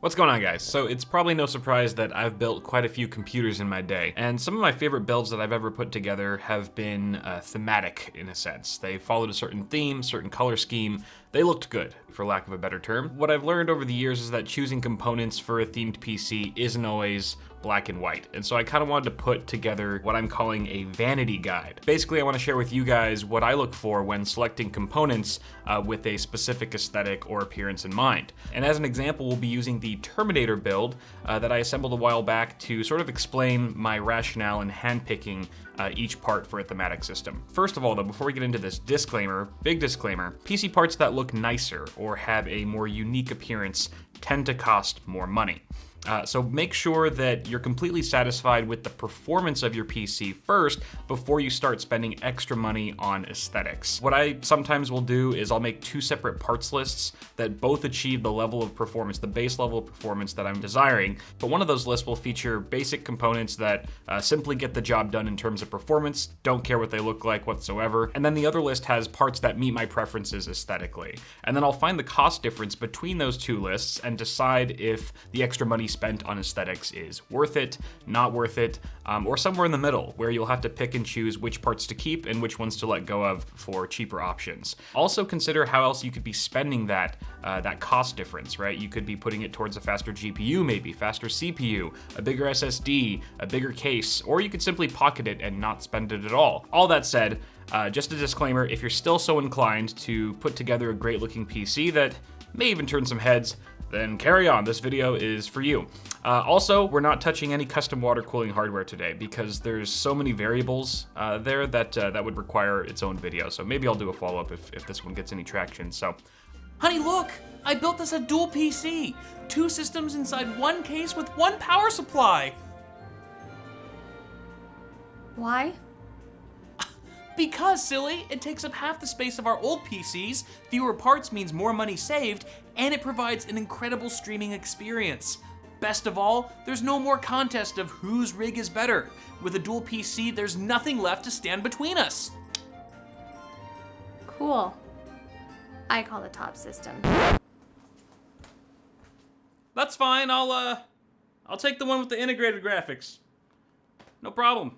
What's going on, guys? So it's probably no surprise that I've built quite a few computers in my day, and some of my favorite builds that I've ever put together have been thematic in a sense. They followed a certain theme, certain color scheme. They looked good, for lack of a better term. What I've learned over the years is that choosing components for a themed PC isn't always black and white, and so I kind of wanted to put together what I'm calling a vanity guide. Basically, I want to share with you guys what I look for when selecting components with a specific aesthetic or appearance in mind. And as an example, we'll be using the Terminator build that I assembled a while back to sort of explain my rationale in handpicking each part for a thematic system. First of all, though, before we get into this, disclaimer, big disclaimer, PC parts that look nicer or have a more unique appearance tend to cost more money. So make sure that you're completely satisfied with the performance of your PC first before you start spending extra money on aesthetics. What I sometimes will do is I'll make two separate parts lists that both achieve the level of performance, the base level of performance that I'm desiring. But one of those lists will feature basic components that simply get the job done in terms of performance, don't care what they look like whatsoever. And then the other list has parts that meet my preferences aesthetically. And then I'll find the cost difference between those two lists and decide if the extra money spent on aesthetics is worth it, not worth it, or somewhere in the middle where you'll have to pick and choose which parts to keep and which ones to let go of for cheaper options. Also consider how else you could be spending that cost difference, right? You could be putting it towards a faster GPU, maybe faster CPU, a bigger SSD, a bigger case, or you could simply pocket it and not spend it at all. All that said, just a disclaimer, if you're still so inclined to put together a great looking PC that may even turn some heads, then carry on, this video is for you. Also, we're not touching any custom water cooling hardware today because there's so many variables there that would require its own video. So maybe I'll do a follow-up if this one gets any traction, so. Honey, look! I built this a dual PC. 2 systems inside one case with 1 power supply. Why? Because, silly, it takes up half the space of our old PCs, fewer parts means more money saved, and it provides an incredible streaming experience. Best of all, there's no more contest of whose rig is better. With a dual PC, there's nothing left to stand between us. Cool. I call the top system. That's fine, I'll take the one with the integrated graphics. No problem.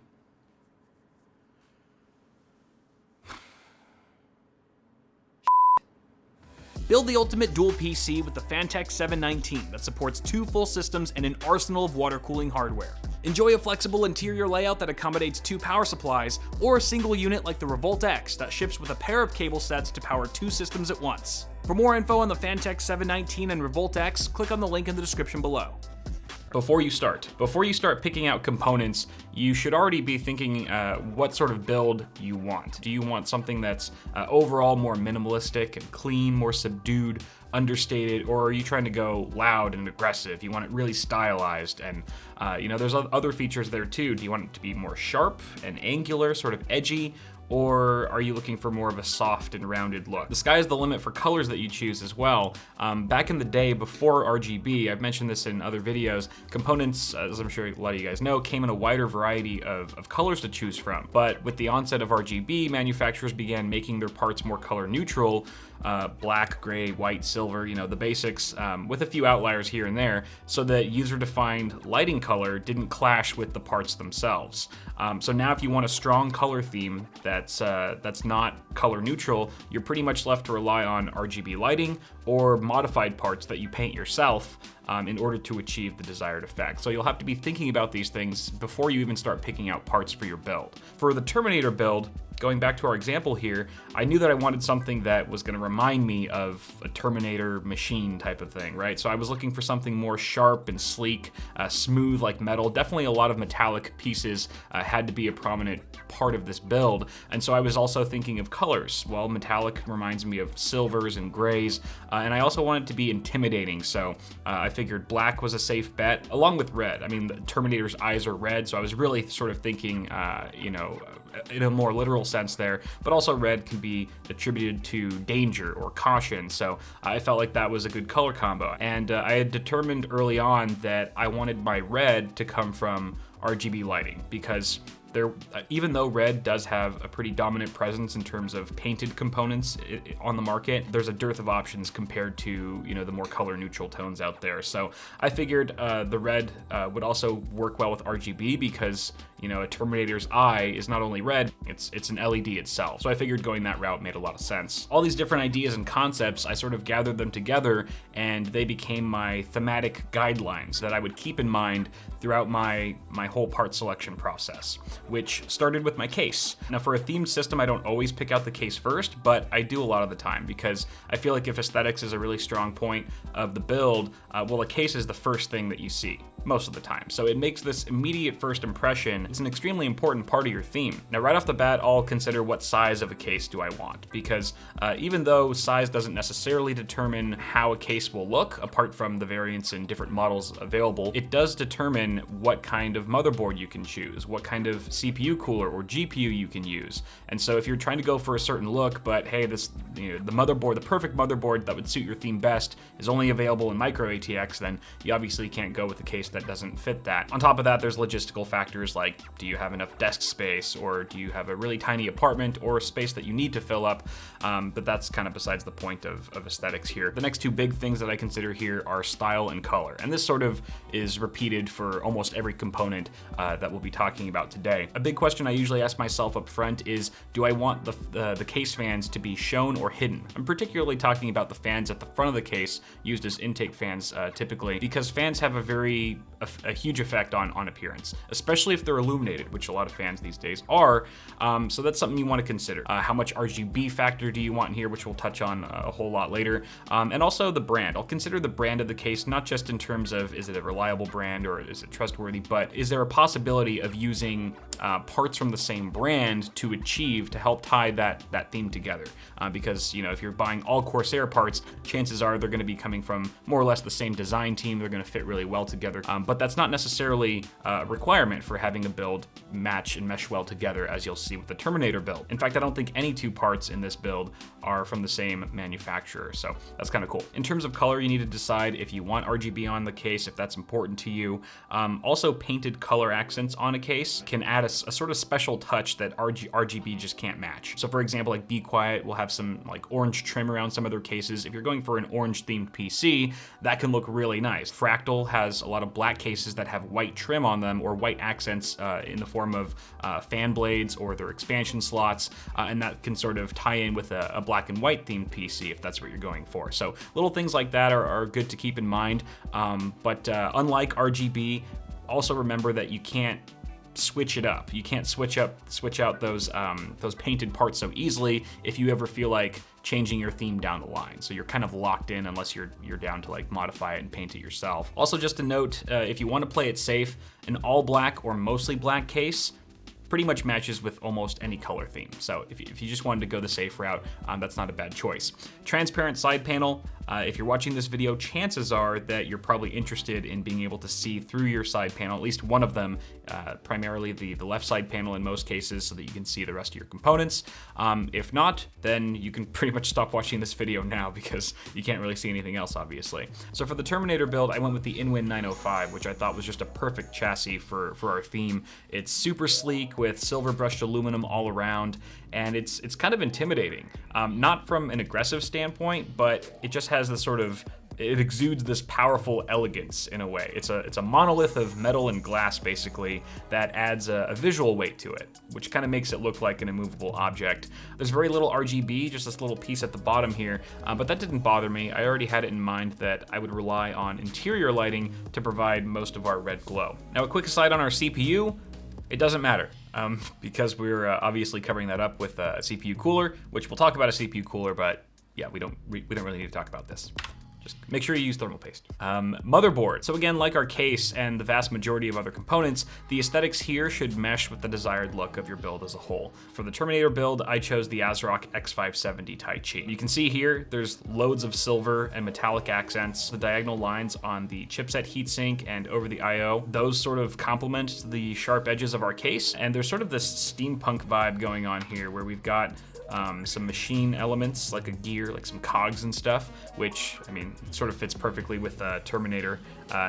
Build the ultimate dual PC with the Phanteks 719 that supports 2 full systems and an arsenal of water cooling hardware. Enjoy a flexible interior layout that accommodates 2 power supplies, or a single unit like the Revolt X that ships with a pair of cable sets to power 2 systems at once. For more info on the Phanteks 719 and Revolt X, click on the link in the description below. Before you start picking out components, you should already be thinking what sort of build you want. Do you want something that's overall more minimalistic and clean, more subdued, understated, or are you trying to go loud and aggressive? You want it really stylized, and there's other features there too. Do you want it to be more sharp and angular, sort of edgy? Or are you looking for more of a soft and rounded look? The sky is the limit for colors that you choose as well. Back in the day, before RGB, I've mentioned this in other videos, components, as I'm sure a lot of you guys know, came in a wider variety of colors to choose from. But with the onset of RGB, manufacturers began making their parts more color neutral, black, gray, white, silver, the basics, with a few outliers here and there, so that user-defined lighting color didn't clash with the parts themselves. So now if you want a strong color theme that's not color neutral, you're pretty much left to rely on RGB lighting or modified parts that you paint yourself in order to achieve the desired effect. So you'll have to be thinking about these things before you even start picking out parts for your build. For the Terminator build, going back to our example here, I knew that I wanted something that was going to remind me of a Terminator machine type of thing, right? So I was looking for something more sharp and sleek, smooth like metal. Definitely a lot of metallic pieces had to be a prominent part of this build. And so I was also thinking of colors. Well, metallic reminds me of silvers and grays, and I also wanted it to be intimidating. So I figured black was a safe bet, along with red. I mean, the Terminator's eyes are red, so I was really sort of thinking, in a more literal sense there, but also red can be attributed to danger or caution, so I felt like that was a good color combo. And I had determined early on that I wanted my red to come from RGB lighting, because Even though red does have a pretty dominant presence in terms of painted components on the market, there's a dearth of options compared to, you know, the more color neutral tones out there. So I figured the red would also work well with RGB because, you know, a Terminator's eye is not only red, it's an LED itself. So I figured going that route made a lot of sense. All these different ideas and concepts, I sort of gathered them together and they became my thematic guidelines that I would keep in mind throughout my whole part selection process, which started with my case. Now for a themed system, I don't always pick out the case first, but I do a lot of the time because I feel like if aesthetics is a really strong point of the build, well, a case is the first thing that you see most of the time. So it makes this immediate first impression. It's an extremely important part of your theme. Now right off the bat, I'll consider what size of a case do I want, because even though size doesn't necessarily determine how a case will look, apart from the variants in different models available, it does determine what kind of motherboard you can choose, what kind of CPU cooler or GPU you can use. And so if you're trying to go for a certain look, but hey, this, you know, the perfect motherboard that would suit your theme best is only available in micro ATX, then you obviously can't go with a case that doesn't fit that. On top of that, there's logistical factors like, do you have enough desk space, or do you have a really tiny apartment or space that you need to fill up? But that's kind of besides the point of aesthetics here. The next two big things that I consider here are style and color. And this sort of is repeated for almost every component that we'll be talking about today. A big question I usually ask myself up front is, do I want the case fans to be shown or hidden? I'm particularly talking about the fans at the front of the case, used as intake fans typically, because fans have a huge effect on appearance, especially if they're illuminated, which a lot of fans these days are. So that's something you want to consider. How much RGB factor do you want in here, which we'll touch on a whole lot later. And also the brand. I'll consider the brand of the case, not just in terms of is it a reliable brand or is it trustworthy, but is there a possibility of using parts from the same brand to help tie that theme together? Because, you know, if you're buying all Corsair parts, chances are they're going to be coming from more or less the same design team. They're going to fit really well together. But that's not necessarily a requirement for having a build match and mesh well together, as you'll see with the Terminator build. In fact, I don't think any two parts in this build are from the same manufacturer, so that's kind of cool. In terms of color, you need to decide if you want RGB on the case, if that's important to you. Also, painted color accents on a case can add a sort of special touch that RGB just can't match. So for example, like Be Quiet will have some like orange trim around some of their cases. If you're going for an orange themed PC, that can look really nice. Fractal has a lot of black cases that have white trim on them, or white accents in the form of fan blades or their expansion slots, and that can sort of tie in with a black and white themed PC if that's what you're going for. So little things like that are good to keep in mind, but unlike RGB, also remember that you can't switch it up. You can't switch out those painted parts so easily if you ever feel like changing your theme down the line. So you're kind of locked in unless you're down to like modify it and paint it yourself. Also, just a note, if you want to play it safe, an all black or mostly black case pretty much matches with almost any color theme. So if you just wanted to go the safe route, that's not a bad choice. Transparent side panel. If you're watching this video, chances are that you're probably interested in being able to see through your side panel, at least one of them, primarily the left side panel in most cases, so that you can see the rest of your components. If not, then you can pretty much stop watching this video now because you can't really see anything else, obviously. So for the Terminator build, I went with the Inwin 905, which I thought was just a perfect chassis for our theme. It's super sleek with silver brushed aluminum all around, and it's kind of intimidating. Not from an aggressive standpoint, but it just has this sort of, it exudes this powerful elegance in a way. It's a monolith of metal and glass, basically, that adds a visual weight to it, which kind of makes it look like an immovable object. There's very little RGB, just this little piece at the bottom here, but that didn't bother me. I already had it in mind that I would rely on interior lighting to provide most of our red glow. Now, a quick aside on our CPU, it doesn't matter. Because we're obviously covering that up with a CPU cooler, which we'll talk about a CPU cooler, but yeah, we don't really need to talk about this. Just make sure you use thermal paste. Motherboard. So again, like our case and the vast majority of other components, the aesthetics here should mesh with the desired look of your build as a whole. For the Terminator build, I chose the ASRock X570 Tai-Chi. You can see here, there's loads of silver and metallic accents. The diagonal lines on the chipset heatsink and over the I/O, those sort of complement the sharp edges of our case, and there's sort of this steampunk vibe going on here where we've got some machine elements like a gear, like some cogs and stuff, which, I mean, mean, it sort of fits perfectly with Terminator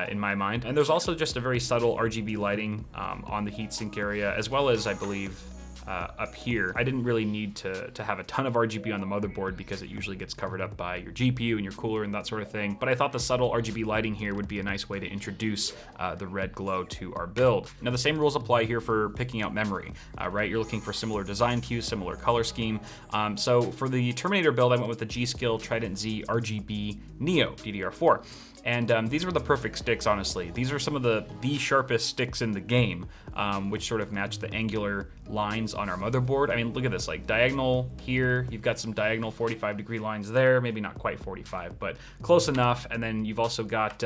in my mind. And there's also just a very subtle RGB lighting on the heatsink area, as well as, I believe, up here. I didn't really need to have a ton of RGB on the motherboard because it usually gets covered up by your GPU and your cooler and that sort of thing. But I thought the subtle RGB lighting here would be a nice way to introduce the red glow to our build. Now the same rules apply here for picking out memory, right? You're looking for similar design cues, similar color scheme. So for the Terminator build, I went with the G.Skill Trident Z RGB Neo DDR4. And these were the perfect sticks, honestly. These are some of the sharpest sticks in the game, which sort of match the angular lines on our motherboard. I mean, look at this, like diagonal here, you've got some diagonal 45-degree lines there, maybe not quite 45, but close enough. And then you've also got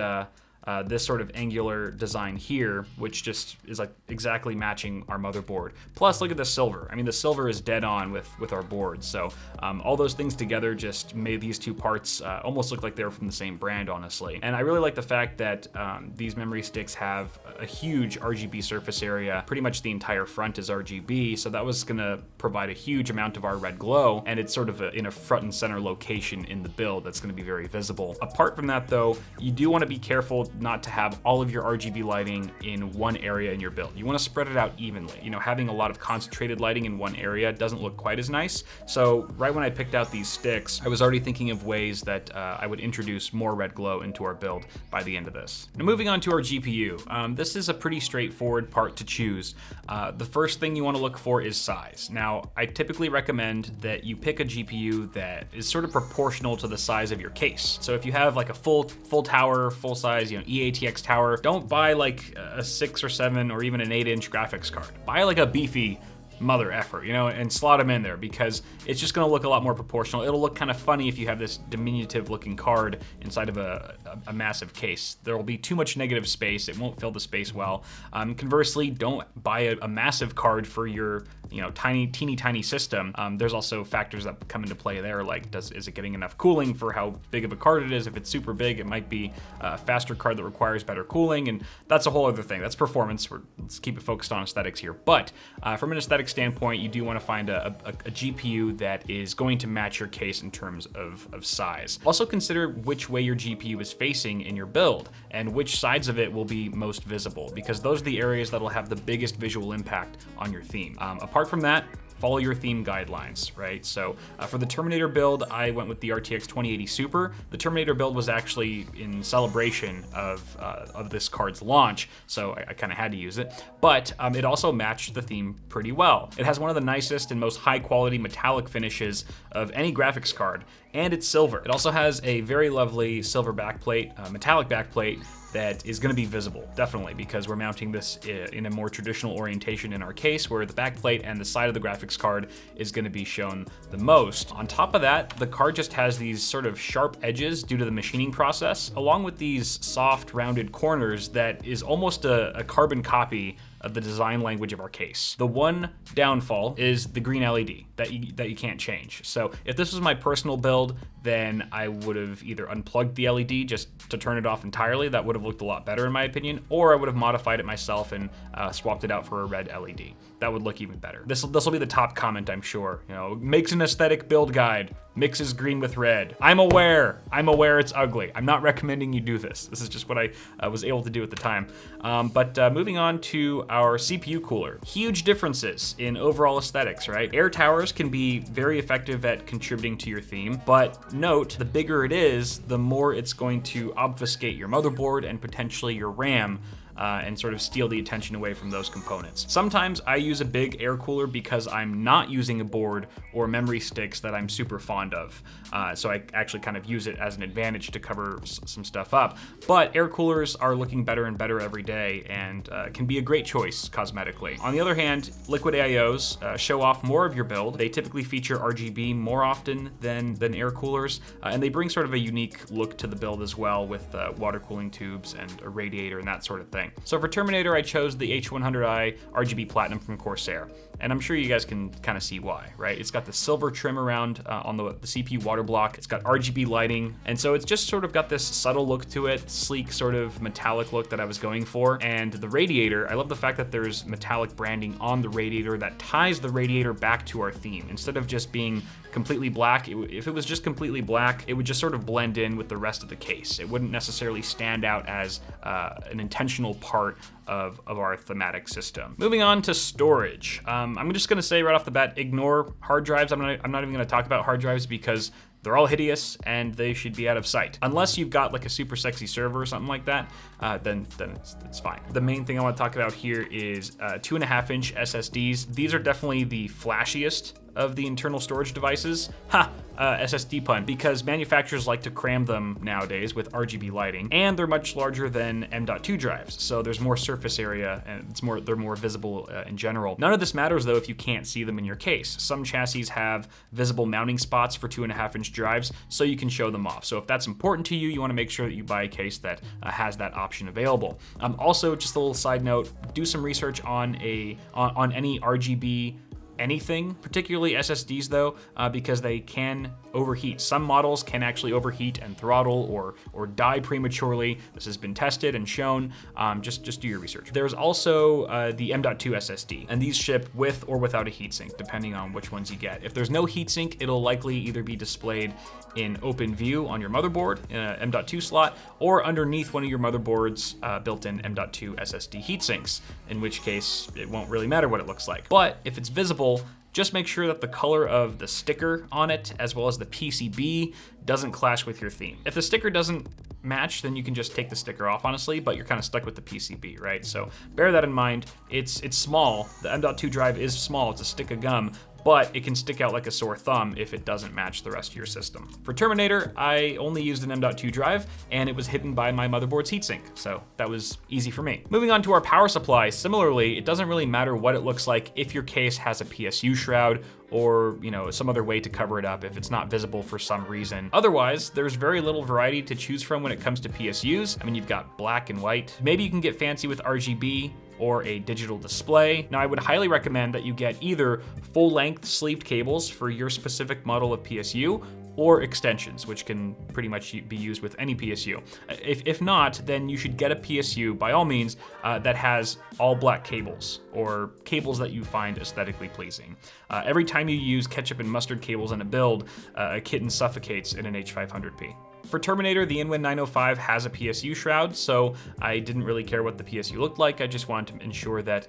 this sort of angular design here, which just is like exactly matching our motherboard. Plus, look at the silver. I mean, the silver is dead on with our board. So all those things together just made these two parts almost look like they were from the same brand, honestly. And I really like the fact that these memory sticks have a huge RGB surface area. Pretty much the entire front is RGB, so that was gonna provide a huge amount of our red glow, and it's sort of in a front and center location in the build that's gonna be very visible. Apart from that though, you do wanna be careful not to have all of your RGB lighting in one area in your build. You want to spread it out evenly. You know, having a lot of concentrated lighting in one area doesn't look quite as nice. So right when I picked out these sticks, I was already thinking of ways that I would introduce more red glow into our build by the end of this. Now moving on to our GPU. This is a pretty straightforward part to choose. The first thing you want to look for is size. Now, I typically recommend that you pick a GPU that is sort of proportional to the size of your case. So if you have like a full tower, full size, you know, EATX tower, don't buy like a 6 or 7 or even an 8-inch graphics card. Buy like a beefy mother effer, you know, and slot them in there because it's just gonna look a lot more proportional. It'll look kind of funny if you have this diminutive looking card inside of a massive case. There will be too much negative space. It won't fill the space well. Conversely, don't buy a massive card for your, you know, teeny tiny system. There's also factors that come into play there, like is it getting enough cooling for how big of a card it is? If it's super big, it might be a faster card that requires better cooling, and that's a whole other thing. That's performance. Let's keep it focused on aesthetics here. But from an aesthetic standpoint, you do want to find a GPU that is going to match your case in terms of size. Also consider which way your GPU is facing in your build and which sides of it will be most visible, because those are the areas that will have the biggest visual impact on your theme. Apart from that, follow your theme guidelines, right? So for the Terminator build, I went with the RTX 2080 Super. The Terminator build was actually in celebration of this card's launch, so I kind of had to use it. But it also matched the theme pretty well. It has one of the nicest and most high quality metallic finishes of any graphics card, and it's silver. It also has a very lovely silver backplate, metallic backplate, that is going to be visible, definitely, because we're mounting this in a more traditional orientation in our case, where the backplate and the side of the graphics card is going to be shown the most. On top of that, the card just has these sort of sharp edges due to the machining process, along with these soft, rounded corners that is almost a carbon copy of the design language of our case. The one downfall is the green LED that you can't change. So if this was my personal build, then I would have either unplugged the LED just to turn it off entirely. That would have looked a lot better in my opinion, or I would have modified it myself and swapped it out for a red LED. That would look even better. This will be the top comment, I'm sure. You know, makes an aesthetic build guide, mixes green with red. I'm aware it's ugly. I'm not recommending you do this. This is just what I was able to do at the time. But moving on to our CPU cooler. Huge differences in overall aesthetics, right? Air towers can be very effective at contributing to your theme, but note, the bigger it is, the more it's going to obfuscate your motherboard and potentially your RAM, and sort of steal the attention away from those components. Sometimes I use a big air cooler because I'm not using a board or memory sticks that I'm super fond of. So I actually kind of use it as an advantage to cover some stuff up. But air coolers are looking better and better every day and can be a great choice cosmetically. On the other hand, liquid AIOs show off more of your build. They typically feature RGB more often than air coolers, and they bring sort of a unique look to the build as well with water cooling tubes and a radiator and that sort of thing. thing. So for Terminator, I chose the H100i RGB Platinum from Corsair. And I'm sure you guys can kind of see why, right? It's got the silver trim around on the CPU water block. It's got RGB lighting. And so it's just sort of got this subtle look to it, sleek sort of metallic look that I was going for. And the radiator, I love the fact that there's metallic branding on the radiator that ties the radiator back to our theme. Instead of just being completely black, if it was just completely black, it would just sort of blend in with the rest of the case. It wouldn't necessarily stand out as an intentional part of our thematic system. Moving on to storage. I'm just gonna say right off the bat, ignore hard drives. I'm not even gonna talk about hard drives because they're all hideous and they should be out of sight. Unless you've got like a super sexy server or something like that, then it's fine. The main thing I want to talk about here is 2.5-inch SSDs. These are definitely the flashiest of the internal storage devices. SSD pun, because manufacturers like to cram them nowadays with RGB lighting, and they're much larger than M.2 drives, so there's more surface area and they're more visible in general. None of this matters though if you can't see them in your case. Some chassis have visible mounting spots for 2.5-inch drives, so you can show them off. So if that's important to you, you want to make sure that you buy a case that has that option available. Also, just a little side note, do some research on any RGB anything, particularly SSDs though, because they can overheat. Some models can actually overheat and throttle or die prematurely. This has been tested and shown. Just do your research. There's also the M.2 SSD, and these ship with or without a heatsink, depending on which ones you get. If there's no heatsink, it'll likely either be displayed in open view on your motherboard in a M.2 slot, or underneath one of your motherboard's built-in M.2 SSD heatsinks, in which case it won't really matter what it looks like. But if it's visible, just make sure that the color of the sticker on it, as well as the PCB, doesn't clash with your theme. If the sticker doesn't match, then you can just take the sticker off, honestly, but you're kind of stuck with the PCB, right? So bear that in mind. It's small. The M.2 drive is small. It's a stick of gum, but it can stick out like a sore thumb if it doesn't match the rest of your system. For Terminator, I only used an M.2 drive, and it was hidden by my motherboard's heatsink, so that was easy for me. Moving on to our power supply, similarly, it doesn't really matter what it looks like if your case has a PSU shroud or some other way to cover it up if it's not visible for some reason. Otherwise, there's very little variety to choose from when it comes to PSUs. I mean, you've got black and white. Maybe you can get fancy with RGB or a digital display. Now, I would highly recommend that you get either full-length sleeved cables for your specific model of PSU, or extensions, which can pretty much be used with any PSU. If not, then you should get a PSU, by all means, that has all black cables, or cables that you find aesthetically pleasing. Every time you use ketchup and mustard cables in a build, a kitten suffocates in an H500P. For Terminator, the Inwin 905 has a PSU shroud, so I didn't really care what the PSU looked like. I just wanted to ensure that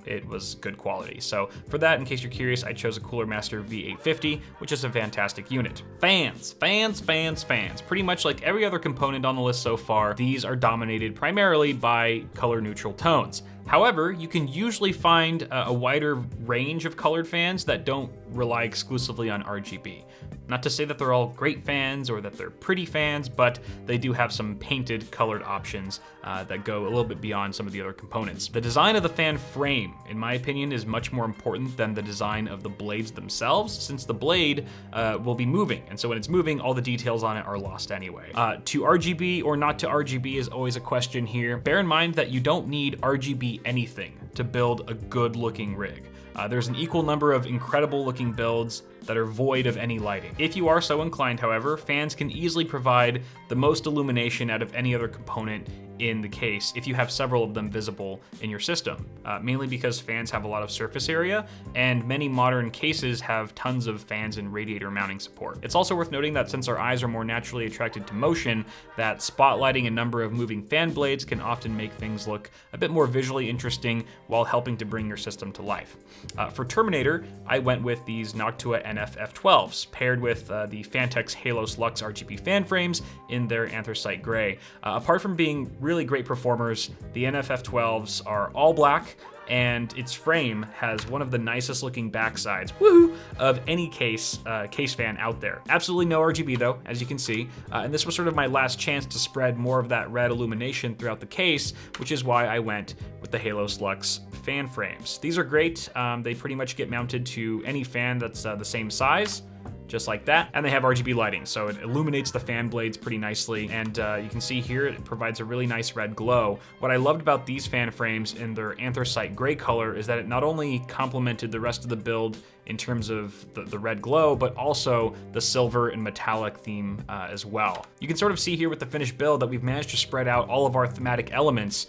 it was good quality. So for that, in case you're curious, I chose a Cooler Master V850, which is a fantastic unit. Fans. Pretty much like every other component on the list so far, these are dominated primarily by color neutral tones. However, you can usually find a wider range of colored fans that don't rely exclusively on RGB. Not to say that they're all great fans or that they're pretty fans, but they do have some painted colored options that go a little bit beyond some of the other components. The design of the fan frame, in my opinion, is much more important than the design of the blades themselves, since the blade will be moving, and so when it's moving, all the details on it are lost anyway. To RGB or not to RGB is always a question here. Bear in mind that you don't need RGB anything to build a good looking rig. There's an equal number of incredible looking builds that are void of any lighting. If you are so inclined, however, fans can easily provide the most illumination out of any other component in the case if you have several of them visible in your system, mainly because fans have a lot of surface area and many modern cases have tons of fans and radiator mounting support. It's also worth noting that since our eyes are more naturally attracted to motion, that spotlighting a number of moving fan blades can often make things look a bit more visually interesting while helping to bring your system to life. For Terminator, I went with these Noctua NF F12s paired with the Fantex Halos Lux RGB fan frames in their anthracite gray. Apart from being really great performers, the NF F12s are all black, and its frame has one of the nicest looking backsides, woohoo, of any case fan out there. Absolutely no RGB though, as you can see, and this was sort of my last chance to spread more of that red illumination throughout the case, which is why I went with the Halos Lux fan frames. These are great. They pretty much get mounted to any fan that's the same size. just like that. And they have RGB lighting, so it illuminates the fan blades pretty nicely. And you can see here, it provides a really nice red glow. What I loved about these fan frames in their anthracite gray color is that it not only complemented the rest of the build in terms of the red glow, but also the silver and metallic theme as well. You can sort of see here with the finished build that we've managed to spread out all of our thematic elements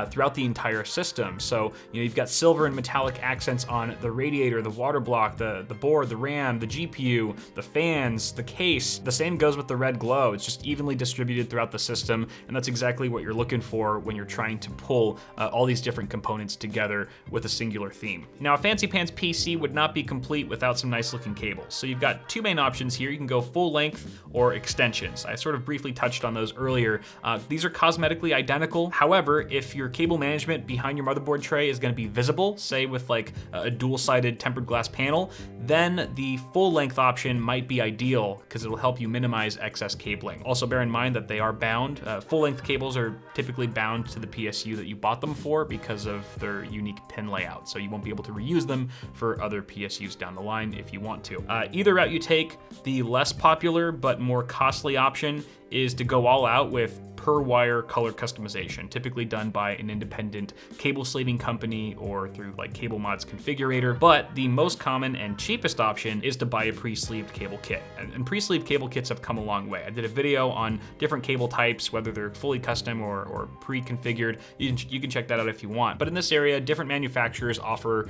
throughout the entire system. So, you know, you've got silver and metallic accents on the radiator, the water block, the board, the RAM, the GPU, the fans, the case. The same goes with the red glow. It's just evenly distributed throughout the system, and that's exactly what you're looking for when you're trying to pull all these different components together with a singular theme. Now, a Fancy Pants PC would not be complete without some nice looking cables. So you've got two main options here. You can go full length or extensions. I sort of briefly touched on those earlier. These are cosmetically identical. However, if your cable management behind your motherboard tray is going to be visible, say with like a dual-sided tempered glass panel, then the full length option might be ideal because it'll help you minimize excess cabling. Also bear in mind that they are bound. Full length cables are typically bound to the PSU that you bought them for because of their unique pin layout. So you won't be able to reuse them for other PSUs down the line if you want to. Either route you take, the less popular but more costly option is to go all out with per wire color customization, typically done by an independent cable sleeving company or through like Cable Mod's configurator. But the most common and cheapest option is to buy a pre-sleeved cable kit. And pre-sleeved cable kits have come a long way. I did a video on different cable types, whether they're fully custom or pre-configured. You can check that out if you want. But in this area, different manufacturers offer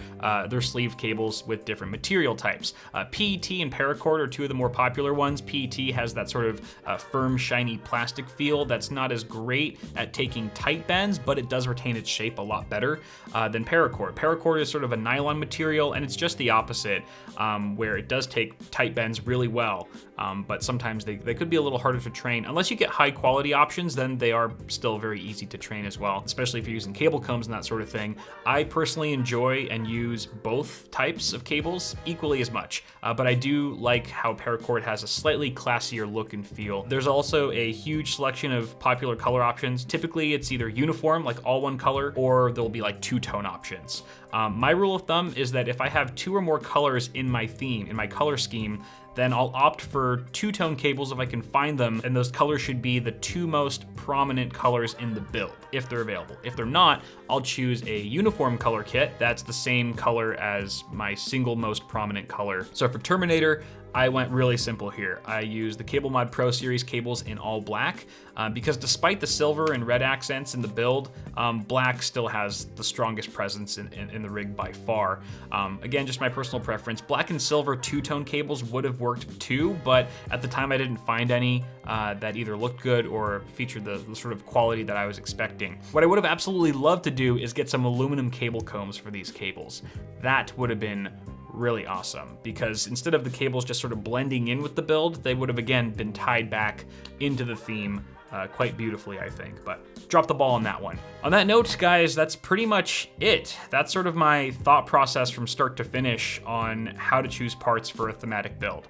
their sleeved cables with different material types. PET and paracord are two of the more popular ones. PET has that sort of firm, shiny plastic feel that's not as great at taking tight bends, but it does retain its shape a lot better than paracord. Paracord is sort of a nylon material, and it's just the opposite, where it does take tight bends really well, but sometimes they could be a little harder to train. Unless you get high quality options, then they are still very easy to train as well, especially if you're using cable combs and that sort of thing. I personally enjoy and use both types of cables equally as much, but I do like how paracord has a slightly classier look and feel. There's also a huge selection of popular color options. Typically it's either uniform, like all one color, or there'll be like two-tone options. My rule of thumb is that if I have two or more colors in my theme, in my color scheme, then I'll opt for two-tone cables if I can find them, and those colors should be the two most prominent colors in the build, if they're available. If they're not, I'll choose a uniform color kit that's the same color as my single most prominent color. So for Terminator, I went really simple here. I used the Cable Mod Pro Series cables in all black because despite the silver and red accents in the build, black still has the strongest presence in the rig by far. Again, just my personal preference. Black and silver two-tone cables would have worked too, but at the time I didn't find any that either looked good or featured the sort of quality that I was expecting. What I would have absolutely loved to do is get some aluminum cable combs for these cables. That would have been really awesome, because instead of the cables just sort of blending in with the build, they would have again been tied back into the theme quite beautifully, I think, but drop the ball on that one. On that note, guys, that's pretty much it. That's sort of my thought process from start to finish on how to choose parts for a thematic build.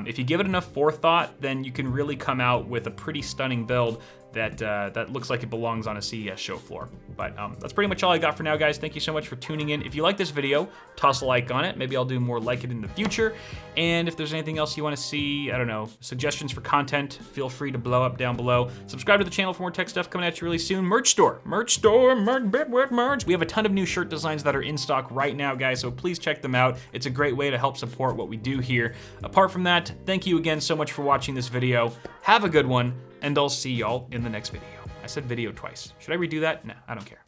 If you give it enough forethought, then you can really come out with a pretty stunning build that looks like it belongs on a CES show floor. But that's pretty much all I got for now, guys. Thank you so much for tuning in. If you like this video, toss a like on it. Maybe I'll do more like it in the future. And if there's anything else you want to see, I don't know, suggestions for content, feel free to blow up down below. Subscribe to the channel for more tech stuff coming at you really soon. Merch store, Bitwit merch. We have a ton of new shirt designs that are in stock right now, guys, so please check them out. It's a great way to help support what we do here. Apart from that, thank you again so much for watching this video. Have a good one, and I'll see y'all in the next video. I said video twice. Should I redo that? No, I don't care.